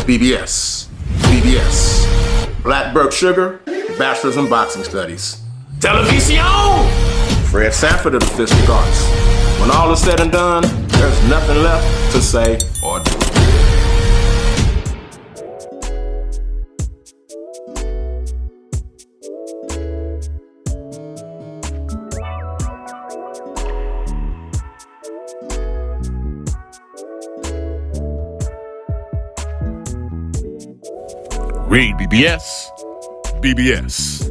BBS. BBS. Blackberg Sugar, Bachelor's in Boxing Studies. Television! Fred Sanford of the Fistic Arts. When all is said and done, there's nothing left to say or do. Read BBS. BBS.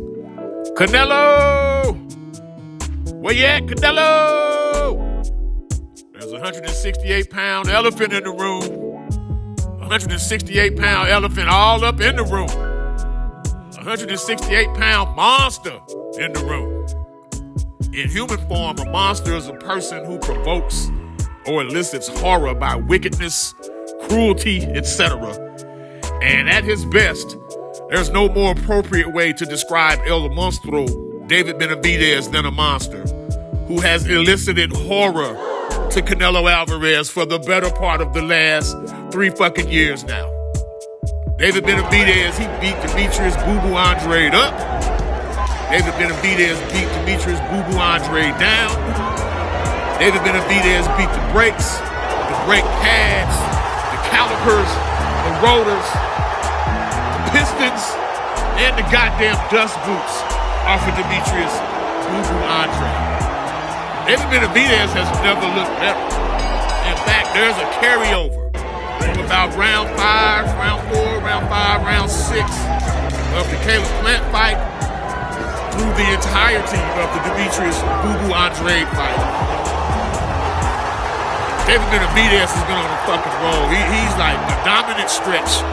Canelo! Where you at, Canelo? There's a 168-pound elephant in the room. 168-pound elephant all up in the room. 168-pound monster in the room. In human form, a monster is a person who provokes or elicits horror by wickedness, cruelty, etc. And at his best, there's no more appropriate way to describe El Monstro, David Benavidez, than a monster who has elicited horror to Canelo Alvarez for the better part of the last 3 fucking years now. David Benavidez, he beat Demetrius Boo Boo Andrade up. David Benavidez beat Demetrius Boo Boo Andrade down. David Benavidez beat the brakes, the brake pads, the calipers, the rotors, pistons, and the goddamn dust boots off of Demetrius Boo Boo Andrade. David Benavidez has never looked better. In fact, there's a carryover from about round 5, round 4, round 5, round 6 of the Caleb Plant fight through the entirety of the Demetrius Boo Boo Andrade fight. David Benavidez has been on a fucking roll. He's like a dominant stretch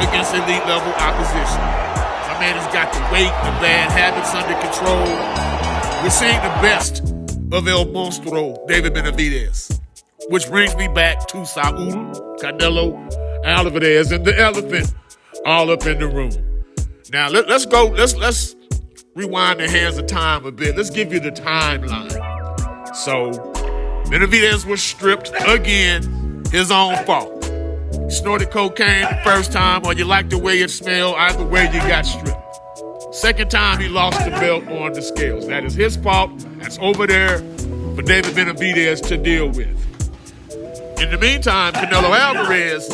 against elite level opposition. My man has got the weight and bad habits under control. We're seeing the best of El Monstro, David Benavidez. Which brings me back to Saul Canelo Alvarez and the elephant all up in the room. Now let's rewind the hands of time a bit. Let's give you the timeline. So Benavidez was stripped again, his own fault. Snorted cocaine the first time, or you like the way it smelled, either way you got stripped. Second time he lost the belt on the scales. That is his fault. That's over there for David Benavidez to deal with. In the meantime, Canelo Alvarez,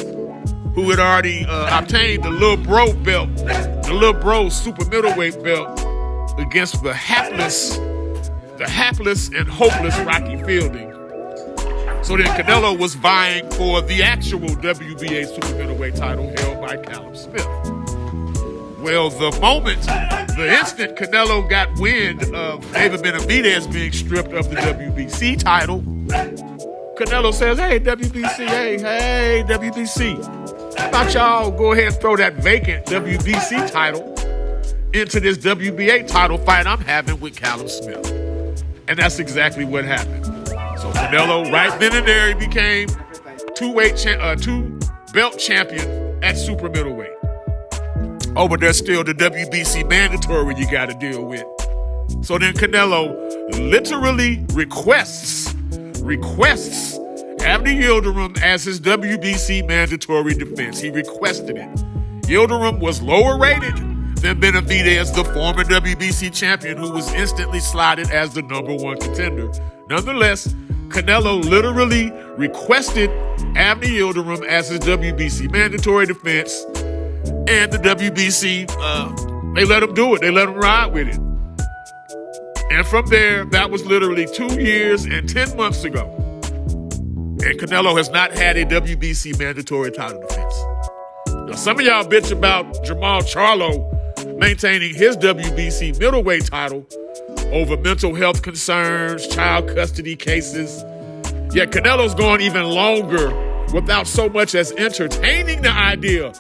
who had already obtained the Lil Bro belt, the Lil Bro super middleweight belt against the hapless and hopeless Rocky Fielding. So then Canelo was vying for the actual WBA super middleweight title held by Callum Smith. Well, the instant Canelo got wind of David Benavidez being stripped of the WBC title, Canelo says, hey, WBC, how about y'all go ahead and throw that vacant WBC title into this WBA title fight I'm having with Callum Smith. And that's exactly what happened. So Canelo, right then and there, he became two-belt champion at super middleweight. Oh, but there's still the WBC mandatory you got to deal with. So then Canelo literally requests Avni Yildirim as his WBC mandatory defense. He requested it. Yildirim was lower rated than Benavidez, the former WBC champion, who was instantly slotted as the number 1 contender. Nonetheless, Canelo literally requested Avni Yildirim as his WBC mandatory defense, and the WBC, they let him do it. They let him ride with it. And from there, that was literally 2 years and 10 months ago. And Canelo has not had a WBC mandatory title defense. Now, some of y'all bitch about Jermall Charlo maintaining his WBC middleweight title over mental health concerns, child custody cases. Yet Canelo's gone even longer without so much as entertaining the idea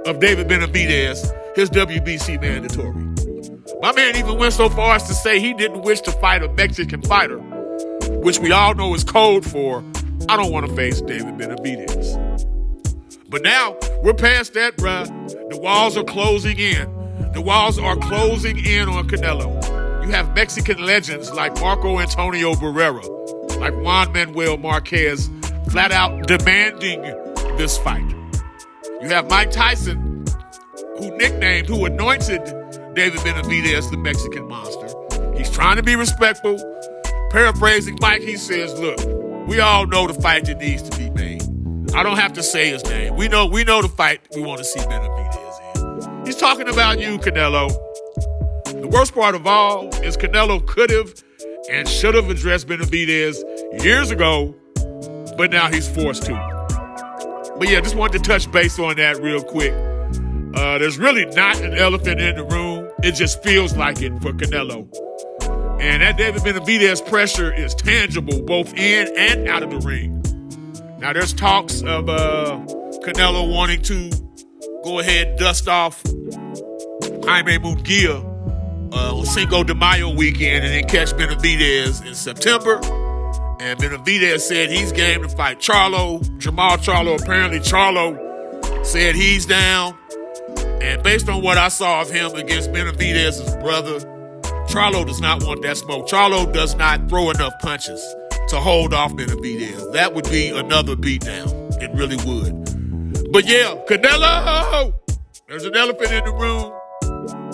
of David Benavidez, his WBC mandatory. My man even went so far as to say he didn't wish to fight a Mexican fighter, which we all know is code for, I don't want to face David Benavidez. But now, we're past that, bruh. The walls are closing in. The walls are closing in on Canelo. You have Mexican legends like Marco Antonio Barrera, like Juan Manuel Marquez, flat out demanding this fight. You have Mike Tyson, who anointed David Benavidez the Mexican Monster. He's trying to be respectful. Paraphrasing Mike, he says, look, we all know the fight that needs to be made. I don't have to say his name. We know the fight we want to see Benavidez in. He's talking about you, Canelo. The worst part of all is Canelo could have and should have addressed Benavidez years ago, but now he's forced to. But yeah, just wanted to touch base on that real quick. There's really not an elephant in the room. It just feels like it for Canelo. And that David Benavidez pressure is tangible both in and out of the ring. Now, there's talks of Canelo wanting to go ahead and dust off Jaime Munguia on Cinco de Mayo weekend and then catch Benavidez in September. And Benavidez said he's game to fight Jamal Charlo. Apparently, Charlo said he's down. And based on what I saw of him against Benavidez's brother, Charlo does not want that smoke. Charlo does not throw enough punches to hold off Benavidez. That would be another beatdown. It really would. But yeah, Canelo! There's an elephant in the room.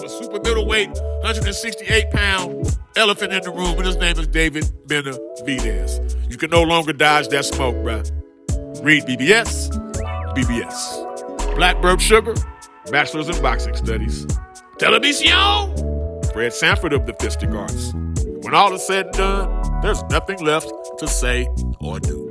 A super middleweight, 168-pound elephant in the room, and his name is David Benavidez. You can no longer dodge that smoke, bruh. Read BBS. Blackbird Sugar, Bachelor's in Boxing Studies. Television! Fred Sanford of the Fistic Arts. When all is said and done, there's nothing left to say or do.